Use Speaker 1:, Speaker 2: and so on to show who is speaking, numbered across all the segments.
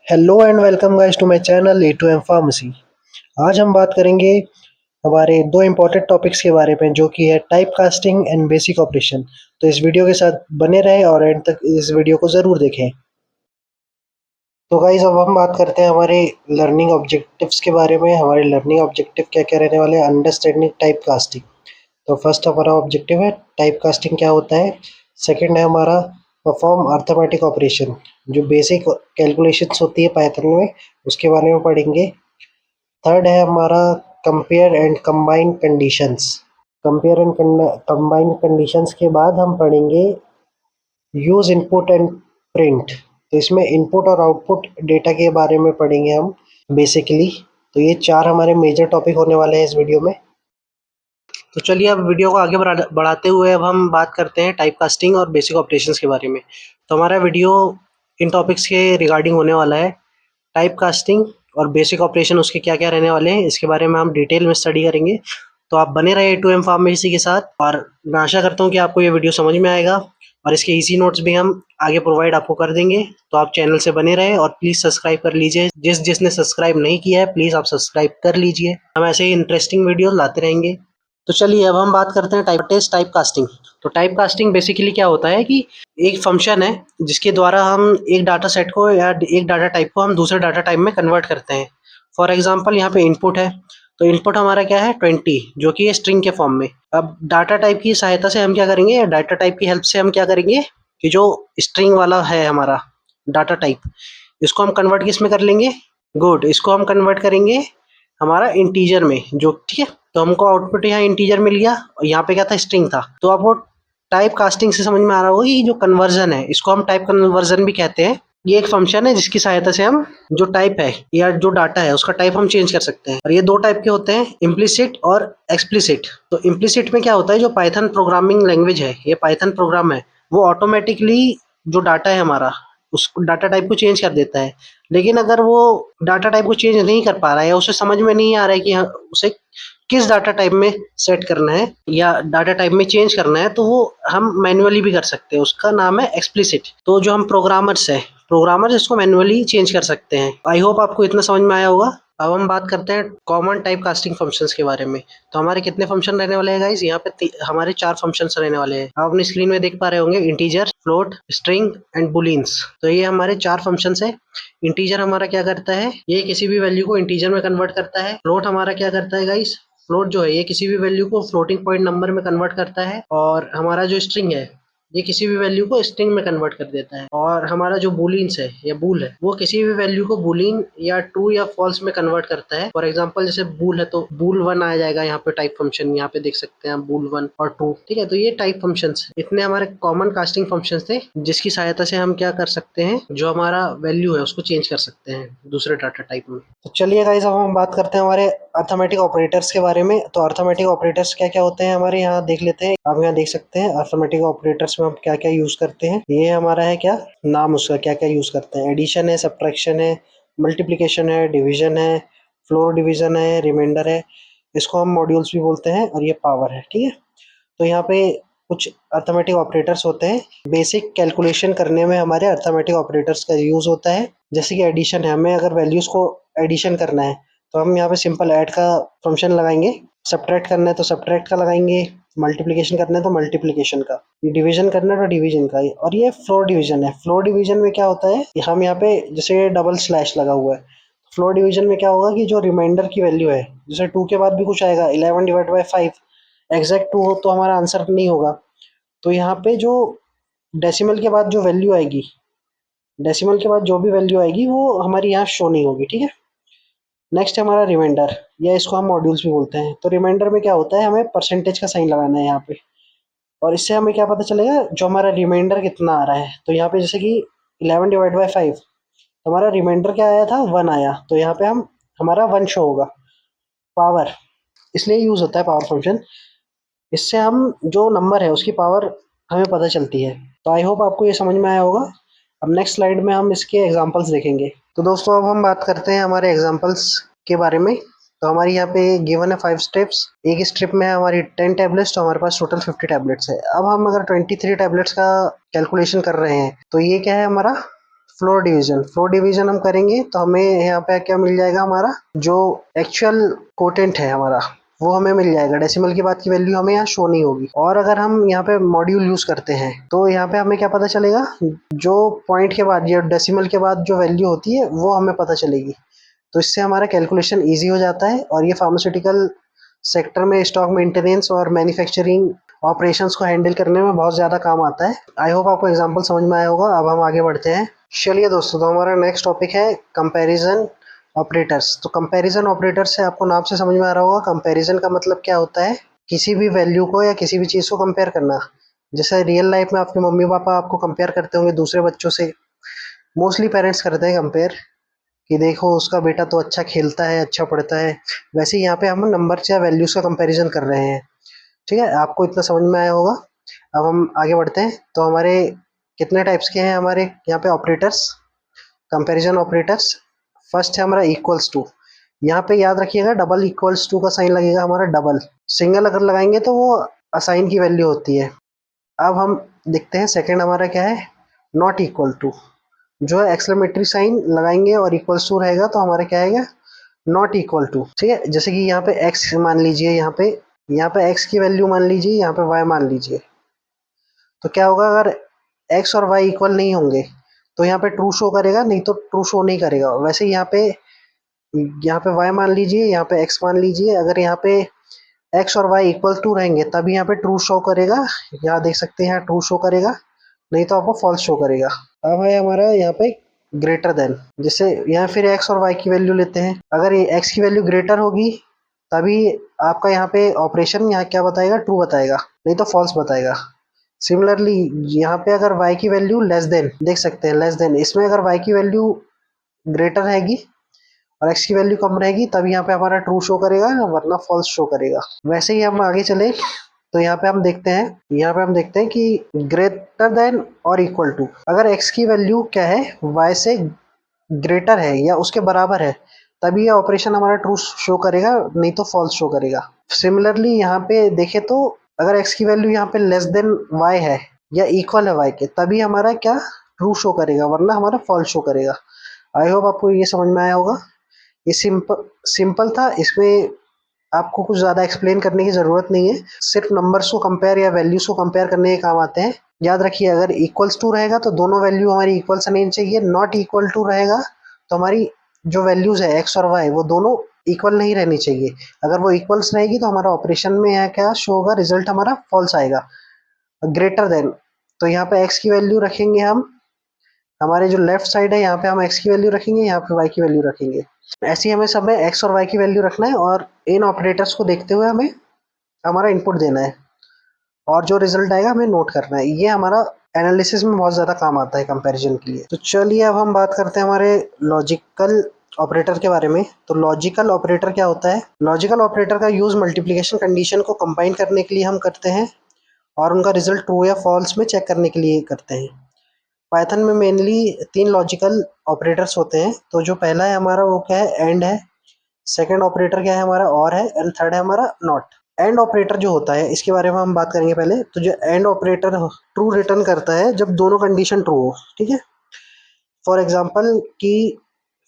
Speaker 1: Hello and welcome guys to my channel A to M pharmacy. आज हम बात करेंगे हमारे दो इम्पोर्टेंट टॉपिक्स के बारे में जो कि है type casting and basic operation. तो इस वीडियो के साथ बने रहें और एंड तक इस वीडियो को ज़रूर देखें। तो गाइस अब हम बात करते हैं हमारे लर्निंग ऑब्जेक्टिव्स के बारे में। हमारे लर्निंग ऑब्जेक्टिव क्या क्या रहने वाले हैं? Understanding type casting. तो फर्स्ट हमारा ऑब्जेक्टिव है टाइप कास्टिंग क्या होता है। सेकंड है हमारा परफॉर्म अर्थमेटिक ऑपरेशन, जो बेसिक कैलकुलेशंस होती है पाइथन में, उसके बारे में पढ़ेंगे। थर्ड है हमारा compare and combine conditions. Compare and combine conditions के बाद हम पढ़ेंगे यूज इनपुट एंड प्रिंट। तो इसमें इनपुट और आउटपुट डेटा के बारे में पढ़ेंगे हम बेसिकली। तो ये चार हमारे मेजर टॉपिक होने वाले हैं इस वीडियो में। तो चलिए अब वीडियो को आगे बढ़ाते हुए अब हम बात करते हैं टाइप कास्टिंग और बेसिक ऑपरेशंस के बारे में। तो हमारा वीडियो इन टॉपिक्स के रिगार्डिंग होने वाला है। टाइप कास्टिंग और बेसिक ऑपरेशन उसके क्या क्या रहने वाले हैं, इसके बारे में हम डिटेल में स्टडी करेंगे। तो आप बने रहे A2M फार्मेसी के साथ और मैं आशा करता हूँ कि आपको ये वीडियो समझ में आएगा और इसके इजी नोट्स भी हम आगे प्रोवाइड आपको कर देंगे। तो आप चैनल से बने रहे और प्लीज़ सब्सक्राइब कर लीजिए। जिसने सब्सक्राइब नहीं किया है प्लीज़ आप सब्सक्राइब कर लीजिए। हम ऐसे ही इंटरेस्टिंग वीडियो लाते रहेंगे। तो चलिए अब हम बात करते हैं टाइप कास्टिंग। तो टाइप कास्टिंग बेसिकली क्या होता है कि एक फंक्शन है जिसके द्वारा हम एक डाटा सेट को या एक डाटा टाइप को हम दूसरे डाटा टाइप में कन्वर्ट करते हैं। फॉर एग्जांपल यहाँ पे इनपुट है, तो इनपुट हमारा क्या है 20, जो कि स्ट्रिंग के फॉर्म में। अब डाटा टाइप की सहायता से हम क्या करेंगे, या डाटा टाइप की हेल्प से हम क्या करेंगे कि जो स्ट्रिंग वाला है हमारा डाटा टाइप, इसको हम कन्वर्ट किस में कर लेंगे, गुड, इसको हम कन्वर्ट करेंगे हमारा इंटीजर में, जो ठीक है। तो हमको आउटपुट यहाँ इंटीजर मिल गया और यहाँ पे क्या था, स्ट्रिंग था। तो अब वो टाइप कास्टिंग से समझ में आ रहा होगा कि जो कन्वर्जन है इसको हम टाइप कन्वर्जन भी कहते हैं। ये एक फंक्शन है जिसकी सहायता से हम जो टाइप है या जो डाटा है उसका टाइप हम चेंज कर सकते हैं। और ये दो टाइप के होते हैं, इम्प्लिसिट और एक्सप्लिसिट। तो इम्प्लिसिट में क्या होता है, जो पाइथन प्रोग्रामिंग लैंग्वेज है, ये पाइथन प्रोग्राम है, वो ऑटोमेटिकली जो डाटा है हमारा उस डाटा टाइप को चेंज कर देता है। लेकिन अगर वो डाटा टाइप को चेंज नहीं कर पा रहा है या उसे समझ में नहीं आ रहा है कि उसे किस डाटा टाइप में सेट करना है या डाटा टाइप में चेंज करना है, तो वो हम मैन्युअली भी कर सकते हैं। उसका नाम है एक्सप्लिसिट। तो जो हम प्रोग्रामर्स इसको मैन्युअली चेंज कर सकते हैं। आई होप आपको इतना समझ में आया होगा। अब हम बात करते हैं कॉमन टाइप कास्टिंग फंक्शंस के बारे में। तो हमारे कितने फंक्शन रहने वाले हैं गाइस, यहाँ पे हमारे 4 फंक्शंस रहने वाले हैं। आप अपनी स्क्रीन में देख पा रहे होंगे, integer, float, string and bullions. तो ये हमारे 4 फंक्शंस है। इंटीजर हमारा क्या करता है, ये किसी भी वैल्यू को इंटीजर में कन्वर्ट करता है। फ्लोट हमारा क्या करता है गाइस, फ्लोट जो है ये किसी भी वैल्यू को फ्लोटिंग पॉइंट नंबर में कन्वर्ट करता है। और हमारा जो स्ट्रिंग है ये किसी भी वैल्यू को स्ट्रिंग में कन्वर्ट कर देता है। और हमारा जो बूलियंस है या बूल है, वो किसी भी वैल्यू को बूलियन या ट्रू या फॉल्स में कन्वर्ट करता है। फॉर एग्जांपल जैसे बूल है तो बूल 1 आ जाएगा यहाँ पे टाइप फंक्शन, यहाँ पे देख सकते हैं बूल 1 और 2, ठीक है। तो ये टाइप फंक्शंस इतने हमारे कॉमन कास्टिंग फंक्शंस थे जिसकी सहायता से हम क्या कर सकते हैं, जो हमारा वैल्यू है उसको चेंज कर सकते हैं दूसरे डाटा टाइप में। तो चलिए गाइस अब हम बात करते हैं हमारे अर्थमेटिक ऑपरेटर्स के बारे में। तो अर्थमेटिक ऑपरेटर्स क्या क्या होते हैं हमारे, यहाँ देख लेते हैं। आप यहाँ देख सकते हैं अर्थमेटिक ऑपरेटर्स में हम क्या क्या यूज करते हैं। ये हमारा है क्या नाम, उसका क्या क्या यूज करते हैं। एडिशन है, सब्ट्रैक्शन है, मल्टीप्लिकेशन है, डिवीजन है, फ्लोर डिवीजन है, रिमाइंडर है, इसको हम मॉड्यूल्स भी बोलते हैं, और ये पावर है, ठीक है। तो यहाँ पे कुछ अर्थमेटिक ऑपरेटर्स होते हैं। बेसिक कैलकुलेशन करने में हमारे अर्थमेटिक ऑपरेटर्स का यूज होता है। जैसे कि एडिशन है, हमें अगर वैल्यूज को एडिशन करना है तो हम यहाँ पे सिंपल ऐड का फंक्शन लगाएंगे। सब्ट्रैक्ट करना है तो सब्ट्रैक्ट का लगाएंगे। मल्टीप्लिकेशन करना है तो मल्टीप्लिकेशन का। डिवीजन करना है तो डिवीजन का। और ये फ्लोर डिवीजन है। फ्लोर डिवीजन में क्या होता है, हम यहाँ पे जैसे डबल स्लैश लगा हुआ है, फ्लोर डिवीजन में क्या होगा कि जो रिमाइंडर की वैल्यू है, जैसे 2 के बाद भी कुछ आएगा, 11/5, एग्जैक्ट 2 हो तो हमारा आंसर नहीं होगा। तो यहाँ पे जो डेसिमल के बाद जो वैल्यू आएगी, डेसिमल के बाद जो भी वैल्यू आएगी वो हमारी यहाँ शो नहीं होगी, ठीक है। नेक्स्ट है हमारा रिमाइंडर, या इसको हम मॉड्यूल्स भी बोलते हैं। तो रिमाइंडर में क्या होता है, हमें परसेंटेज का साइन लगाना है यहाँ पे, और इससे हमें क्या पता चलेगा जो हमारा रिमाइंडर कितना आ रहा है। तो यहाँ पे जैसे कि 11/5, तो हमारा रिमाइंडर क्या आया था, 1 आया, तो यहाँ पे हम हमारा 1 शो होगा। पावर, इसलिए यूज होता है पावर फंक्शन। इससे हम जो नंबर है उसकी पावर हमें पता चलती है। तो आई होप आपको ये समझ में आया होगा। अब नेक्स्ट स्लाइड में हम इसके एग्जांपल्स देखेंगे। तो दोस्तों अब हम बात करते हैं हमारे एग्जांपल्स के बारे में। तो हमारी यहाँ पे गिवन है 5 स्टेप्स। एक स्ट्रिप में है हमारी 10 टैबलेट्स, तो हमारे पास टोटल 50 टैबलेट्स है। अब हम अगर 23 टैबलेट्स का कैलकुलेशन कर रहे हैं तो ये क्या है हमारा फ्लोर डिवीजन हम करेंगे तो हमें यहाँ पे क्या मिल जाएगा, हमारा जो एक्चुअल कोटेंट है हमारा वो हमें मिल जाएगा। डेसिमल के बाद की वैल्यू हमें यहाँ शो नहीं होगी। और अगर हम यहाँ पे मॉड्यूल यूज करते हैं तो यहाँ पे हमें क्या पता चलेगा, जो पॉइंट के बाद या डेसिमल के बाद जो वैल्यू होती है वो हमें पता चलेगी। तो इससे हमारा कैलकुलेशन ईजी हो जाता है और ये फार्मास्यूटिकल सेक्टर में स्टॉक मेंटेनेंस और मैन्युफैक्चरिंग ऑपरेशंस को हैंडल करने में बहुत ज़्यादा काम आता है। आई होप आपको एग्जांपल समझ में आया होगा। अब हम आगे बढ़ते हैं। चलिए दोस्तों, तो हमारा नेक्स्ट टॉपिक है कंपैरिजन ऑपरेटर्स। तो कंपैरिजन ऑपरेटर्स से आपको नाम से समझ में आ रहा होगा, कंपैरिजन का मतलब क्या होता है, किसी भी वैल्यू को या किसी भी चीज़ को कंपेयर करना। जैसे रियल लाइफ में आपके मम्मी पापा आपको कंपेयर करते होंगे दूसरे बच्चों से, मोस्टली पेरेंट्स करते हैं कंपेयर कि देखो उसका बेटा तो अच्छा खेलता है, अच्छा पढ़ता है। वैसे ही यहाँ पे हम नंबर या वैल्यूज़ का कंपैरिजन कर रहे हैं। ठीक है, आपको इतना समझ में आया होगा। अब हम आगे बढ़ते हैं। तो हमारे कितने टाइप्स के हैं हमारे यहाँ पे ऑपरेटर्स, कंपैरिजन ऑपरेटर्स। फर्स्ट है हमारा इक्वल्स टू। यहाँ पे याद रखिएगा डबल इक्वल्स टू का साइन लगेगा हमारा डबल। सिंगल अगर लगाएंगे तो वो असाइन की वैल्यू होती है। अब हम देखते हैं सेकंड हमारा क्या है, नॉट इक्वल टू। जो है एक्सक्लेमेटरी साइन लगाएंगे और इक्वल्स टू रहेगा तो हमारा क्या आएगा, नॉट इक्वल टू। ठीक है, जैसे कि यहाँ पे एक्स मान लीजिए, यहाँ पे एक्स की वैल्यू मान लीजिए, यहाँ पे वाई मान लीजिए। तो क्या होगा, अगर एक्स और वाई इक्वल नहीं होंगे तो यहाँ पे ट्रू शो करेगा, नहीं तो ट्रू शो नहीं करेगा। वैसे यहाँ पे वाई मान लीजिए, यहाँ पे एक्स मान लीजिए, अगर यहाँ पे एक्स और वाई इक्वल टू रहेंगे तभी यहाँ पे ट्रू शो करेगा। यहाँ देख सकते हैं, यहाँ ट्रू शो करेगा, नहीं तो आपको फॉल्स शो करेगा। अब है हमारा यहाँ पे ग्रेटर देन। जैसे यहाँ फिर एक्स और वाई की वैल्यू लेते हैं, अगर ये एक्स की वैल्यू ग्रेटर होगी तभी आपका यहाँ पे ऑपरेशन यहाँ क्या बताएगा, ट्रू बताएगा, नहीं तो फॉल्स बताएगा। सिमिलरली यहाँ पे अगर y की वैल्यू लेस देन, देख सकते हैं लेस देन, इसमें अगर y की वैल्यू ग्रेटर रहेगी और x की वैल्यू कम रहेगी तब यहाँ पे हमारा ट्रू शो करेगा, वरना फॉल्स शो करेगा। वैसे ही हम आगे चले तो यहाँ पे हम देखते हैं कि ग्रेटर देन और इक्वल टू, अगर x की वैल्यू क्या है, y से ग्रेटर है या उसके बराबर है तभी ये ऑपरेशन हमारा ट्रू शो करेगा, नहीं तो फॉल्स शो करेगा। सिमिलरली यहाँ पे देखें तो अगर x की वैल्यू यहाँ पे लेस देन y है या इक्वल है y के तभी हमारा क्या ट्रू शो करेगा, वरना हमारा फॉल्स शो करेगा। आई होप आपको ये समझ में आया होगा। ये सिंपल था, इसमें आपको कुछ ज़्यादा एक्सप्लेन करने की ज़रूरत नहीं है। सिर्फ नंबर्स को कंपेयर या वैल्यूज़ को कंपेयर करने के काम आते हैं। याद रखिए, अगर इक्वल्स टू रहेगा तो दोनों वैल्यू हमारी इक्वल से नहीं चाहिए। नॉट इक्वल टू रहेगा तो हमारी जो वैल्यूज़ है एक्स और वाई वो दोनों इक्वल नहीं रहनी चाहिए। अगर वो इक्वल्स रहेगी तो हमारा ऑपरेशन में यहाँ क्या शो होगा, रिजल्ट हमारा फॉल्स आएगा। ग्रेटर देन, तो यहाँ पे एक्स की वैल्यू रखेंगे हम, हमारे जो लेफ्ट साइड है यहाँ पे हम एक्स की वैल्यू रखेंगे, यहाँ पे वाई की वैल्यू रखेंगे। ऐसे ही हमें सब में एक्स और वाई की वैल्यू रखना है और इन ऑपरेटर्स को देखते हुए हमें हमारा इनपुट देना है और जो रिजल्ट आएगा हमें नोट करना है। ये हमारा एनालिसिस में बहुत ज़्यादा काम आता है कंपैरिजन के लिए। तो चलिए अब हम बात करते हैं हमारे लॉजिकल ऑपरेटर के बारे में। तो लॉजिकल ऑपरेटर क्या होता है, लॉजिकल ऑपरेटर का यूज़ मल्टीप्लिकेशन कंडीशन को कंबाइन करने के लिए हम करते हैं और उनका रिजल्ट ट्रू या फॉल्स में चेक करने के लिए करते हैं। पाइथन में मेनली 3 लॉजिकल ऑपरेटर्स होते हैं। तो जो पहला है हमारा वो क्या है, एंड है। सेकंड ऑपरेटर क्या है हमारा, और है। एंड थर्ड है हमारा नॉट। एंड ऑपरेटर जो होता है इसके बारे में हम बात करेंगे पहले। तो जो एंड ऑपरेटर ट्रू रिटर्न करता है जब दोनों कंडीशन ट्रू हो। ठीक है, फॉर एग्जांपल कि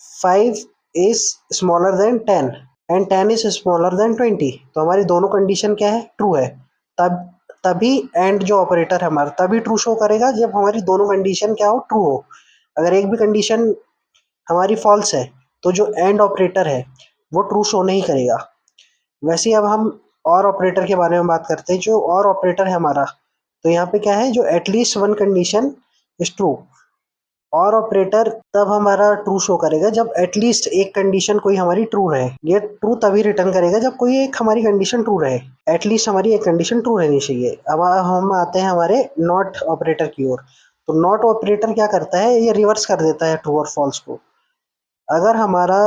Speaker 1: 5 is smaller than 10 and 10 is smaller than 20, तो हमारी दोनों कंडीशन क्या है, ट्रू है। तब तभी एंड जो ऑपरेटर है हमारा तभी ट्रू शो करेगा जब हमारी दोनों कंडीशन क्या हो, ट्रू हो। अगर एक भी कंडीशन हमारी फॉल्स है तो जो एंड ऑपरेटर है वो ट्रू शो नहीं करेगा। वैसे ही अब हम और ऑपरेटर के बारे में बात करते हैं। जो और ऑपरेटर है हमारा, तो यहाँ पे क्या है, जो at least one condition is true. और ऑपरेटर तब हमारा ट्रू शो करेगा जब एटलीस्ट एक कंडीशन कोई हमारी ट्रू रहे। ये ट्रू तभी रिटर्न करेगा जब कोई एक हमारी कंडीशन ट्रू रहे, एटलीस्ट हमारी एक कंडीशन ट्रू रहनी चाहिए। अब हम आते हैं हमारे नॉट ऑपरेटर की ओर। तो नॉट ऑपरेटर क्या करता है, ये रिवर्स कर देता है ट्रू और फॉल्स को। अगर हमारा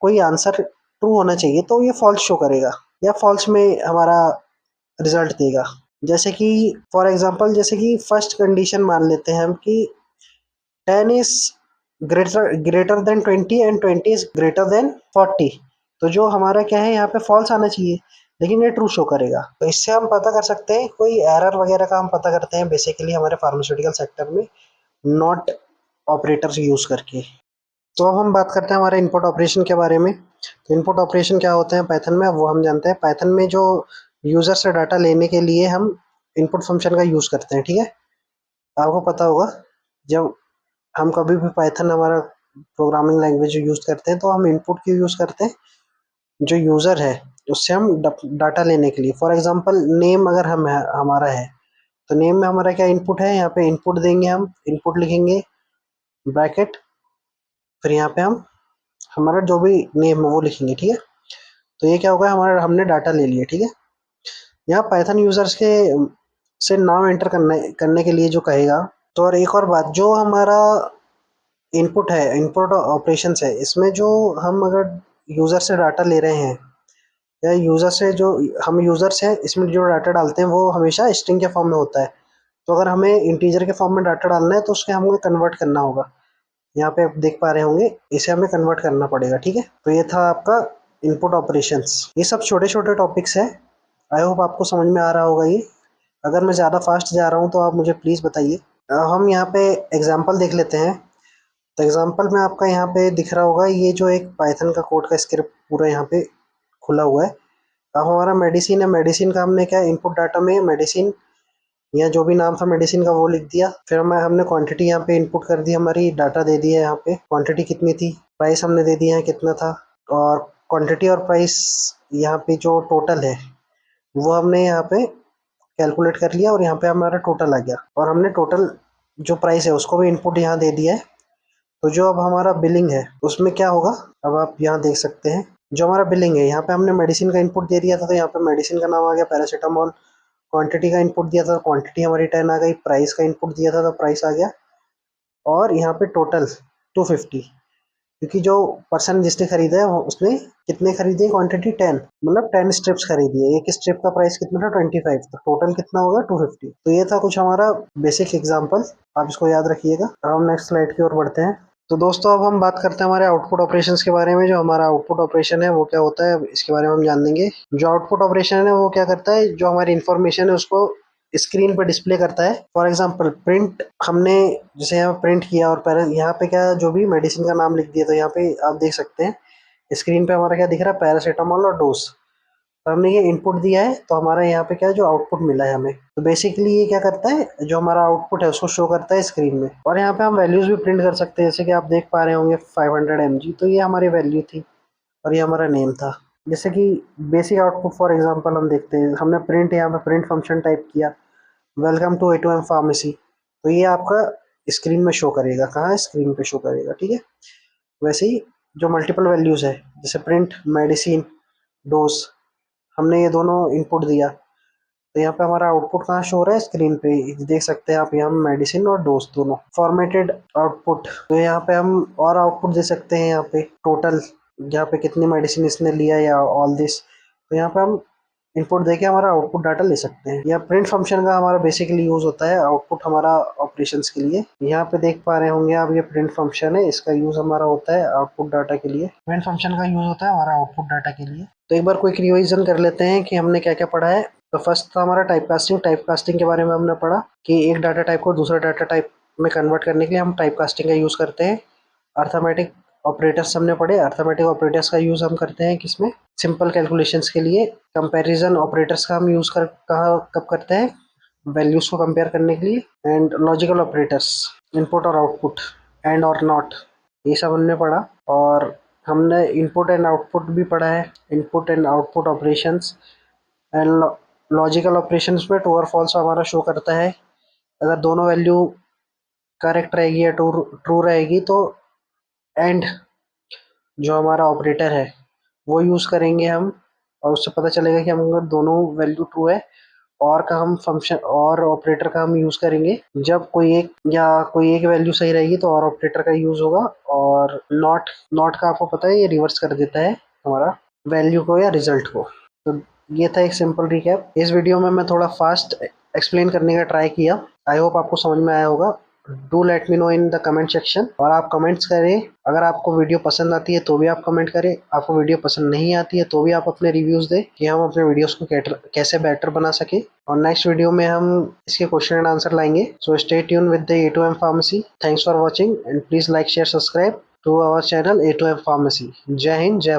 Speaker 1: कोई आंसर ट्रू होना चाहिए तो ये फॉल्स शो करेगा या फॉल्स में हमारा रिजल्ट देगा। जैसे कि फॉर एग्जांपल, जैसे कि फर्स्ट कंडीशन मान लेते हैं हम कि 10 is greater than 20 and 20 is greater than 40। तो जो हमारा क्या है यहाँ पे फॉल्स आना चाहिए, लेकिन ये ट्रू शो करेगा। तो इससे हम पता कर सकते हैं कोई एरर वगैरह का हम पता करते हैं बेसिकली हमारे फार्मास्यूटिकल सेक्टर में नॉट ऑपरेटर्स यूज़ करके। तो अब हम बात करते हैं हमारे इनपुट ऑपरेशन के बारे में। तो इनपुट ऑपरेशन क्या होते हैं पाइथन में, वो हम जानते हैं। पाइथन में जो यूज़र से डाटा लेने के लिए हम इनपुट फंक्शन का यूज़ करते हैं, ठीक है। आपको पता होगा, जब हम कभी भी पाइथन हमारा प्रोग्रामिंग लैंग्वेज यूज़ करते हैं तो हम इनपुट क्यों यूज़ करते हैं, जो यूज़र है उससे हम डाटा लेने के लिए। फॉर एग्जांपल नेम अगर हम हमारा है, तो नेम में हमारा क्या इनपुट है, यहाँ पे इनपुट देंगे, हम इनपुट लिखेंगे ब्रैकेट, फिर यहाँ पे हम हमारा जो भी नेम है वो लिखेंगे, ठीक है। तो ये क्या होगा, हमारा हमने डाटा ले लिया, ठीक है। यहाँ पाइथन यूजर्स के से नाम एंटर करने के लिए जो कहेगा। तो और एक और बात, जो हमारा इनपुट है, इनपुट ऑपरेशंस है, इसमें जो हम अगर यूज़र से डाटा ले रहे हैं या यूज़र से जो हम यूज़र्स हैं, इसमें जो डाटा डालते हैं वो हमेशा स्ट्रिंग के फॉर्म में होता है। तो अगर हमें इंटीजर के फॉर्म में डाटा डालना है तो उसके हमें कन्वर्ट करना होगा। यहाँ पे आप देख पा रहे होंगे, इसे हमें कन्वर्ट करना पड़ेगा, ठीक है। तो ये था आपका इनपुट ऑपरेशंस। ये सब छोटे छोटे टॉपिक्स हैं, आई होप आपको समझ में आ रहा होगा ये। अगर मैं ज़्यादा फास्ट जा रहा हूँ तो आप मुझे प्लीज़ बताइए। हम यहाँ पे एग्जाम्पल देख लेते हैं। तो एग्जाम्पल में आपका यहाँ पे दिख रहा होगा, ये जो एक पाइथन का कोड का स्क्रिप्ट पूरा यहाँ पे खुला हुआ है। अब हमारा मेडिसिन है, मेडिसिन का हमने क्या इनपुट डाटा में मेडिसिन या जो भी नाम था मेडिसिन का वो लिख दिया। फिर हमने क्वांटिटी यहाँ पे इनपुट कर दी, हमारी डाटा दे दिया है यहाँ पे, क्वांटिटी कितनी थी, प्राइस हमने दे दिया है कितना था, और क्वांटिटी और प्राइस यहाँ पे जो टोटल है वो हमने यहाँ पे कैलकुलेट कर लिया और यहाँ पे हमारा टोटल आ गया। और हमने टोटल जो प्राइस है उसको भी इनपुट यहाँ दे दिया है। तो जो अब हमारा बिलिंग है उसमें क्या होगा, अब आप यहाँ देख सकते हैं, जो हमारा बिलिंग है यहाँ पे हमने मेडिसिन का इनपुट दे दिया था, तो यहाँ पे मेडिसिन का नाम आ गया पैरासीटामोल। क्वांटिटी का इनपुट दिया था, क्वांटिटी हमारी 10 आ गई। प्राइस का इनपुट दिया था तो प्राइस आ गया। और यहाँ पे टोटल 250, क्योंकि जो पर्सन जिसने खरीदा है उसने कितने खरीदे, क्वांटिटी 10, मतलब 10 स्ट्रिप्स खरीदी है। एक स्ट्रिप का प्राइस कितना था, 25, तो टोटल कितना होगा 250। तो ये था कुछ हमारा बेसिक एग्जांपल, आप इसको याद रखिएगा। अब हम नेक्स्ट स्लाइड की ओर बढ़ते हैं। तो दोस्तों अब हम बात करते हैं हमारे आउटपुट ऑपरेशंस के बारे में। जो हमारा आउटपुट ऑपरेशन है वो क्या होता है, इसके बारे में हम जान लेंगे। जो आउटपुट ऑपरेशन है वो क्या करता है, जो हमारी इन्फॉर्मेशन है उसको स्क्रीन पर डिस्प्ले करता है। फॉर एग्जांपल प्रिंट, हमने जैसे यहाँ प्रिंट किया और पहले यहाँ पे क्या जो भी मेडिसिन का नाम लिख दिया, तो यहाँ पे आप देख सकते हैं स्क्रीन पे हमारा क्या दिख रहा है, पैरासीटामोल और डोज। तो हमने ये इनपुट दिया है, तो हमारा यहाँ पे क्या है, जो आउटपुट मिला है हमें। तो बेसिकली ये क्या करता है, जो हमारा आउटपुट है उसको शो करता है स्क्रीन में। और यहाँ पे हम वैल्यूज भी प्रिंट कर सकते हैं, जैसे कि आप देख पा रहे होंगे 500 mg, तो ये हमारी वैल्यू थी और ये हमारा नेम था। जैसे कि बेसिक आउटपुट फॉर एग्जांपल हम देखते हैं, हमने प्रिंट, यहाँ पे प्रिंट फंक्शन टाइप किया, वेलकम टू A2M फार्मेसी, तो ये आपका स्क्रीन में शो करेगा, कहाँ स्क्रीन पे शो करेगा, ठीक है। वैसे ही जो मल्टीपल वैल्यूज है, जैसे प्रिंट, मेडिसिन, डोज, हमने ये दोनों इनपुट दिया, तो यहाँ पे हमारा आउटपुट कहाँ शो हो रहा है, स्क्रीन पे देख सकते हैं आप, यहाँ मेडिसिन और डोज दोनों। फॉर्मेटेड आउटपुट, तो यहाँ पे हम और आउटपुट दे सकते हैं, यहाँ पे टोटल, यहाँ पे कितनी मेडिसिन इसने लिया या ऑल दिस, तो यहाँ पे हम इनपुट देके हमारा आउटपुट डाटा ले सकते हैं। यह प्रिंट फंक्शन का हमारा बेसिकली यूज होता है आउटपुट हमारा ऑपरेशंस के लिए। यहाँ पे देख पा रहे होंगे आप, ये प्रिंट फंक्शन है, इसका यूज हमारा होता है आउटपुट डाटा के लिए। प्रिंट फंक्शन का यूज होता है हमारा आउटपुट डाटा के लिए। तो एक बार क्विक रिवीजन कर लेते हैं कि हमने क्या क्या पढ़ा है। तो फर्स्ट था हमारा टाइप कास्टिंग। टाइप कास्टिंग के बारे में हमने पढ़ा कि एक डाटा टाइप को दूसरा डाटा टाइप में कन्वर्ट करने के लिए हम टाइप कास्टिंग का यूज करते हैं। अर्थमेटिक ऑपरेटर्स हमने पढ़े। अर्थमेटिक ऑपरेटर्स का यूज हम करते हैं किसमें, सिंपल कैलकुलेशंस के लिए। कंपैरिजन ऑपरेटर्स का हम यूज कहाँ कब करते हैं, वैल्यूज को कंपेयर करने के लिए। एंड लॉजिकल ऑपरेटर्स, इनपुट और आउटपुट, एंड और नॉट, ये सब हमने पढ़ा। और हमने इनपुट एंड आउटपुट भी पढ़ा है, input and output operations. And logical operations में ट्रू और फॉल्स हमारा शो करता है। अगर दोनों वैल्यू करेक्ट रहेगी या ट्रू रहेगी तो एंड जो हमारा ऑपरेटर है वो यूज़ करेंगे हम, और उससे पता चलेगा कि हम अगर दोनों वैल्यू ट्रू है। और का हम फंक्शन और ऑपरेटर का हम यूज़ करेंगे जब कोई एक वैल्यू सही रहेगी तो और ऑपरेटर का यूज़ होगा। और नॉट नॉट का आपको पता है ये रिवर्स कर देता है हमारा वैल्यू को या रिजल्ट को। तो ये था एक सिंपल रिकैप। इस वीडियो में मैं थोड़ा फास्ट एक्सप्लेन करने का ट्राई किया, आई होप आपको समझ में आया होगा। Do let me know in the comment section. और आप कमेंट्स करें, अगर आपको वीडियो पसंद आती है तो भी आप कमेंट करें, आपको वीडियो पसंद नहीं आती है तो भी आप अपने रिव्यूज दें कि हम अपने वीडियोस को कैसे बेटर बना सके। और नेक्स्ट वीडियो में हम इसके क्वेश्चन एंड आंसर लाएंगे। So stay tune with the A2M pharmacy. Thanks for watching and please like share subscribe to our channel A2M pharmacy. जय हिंद, जय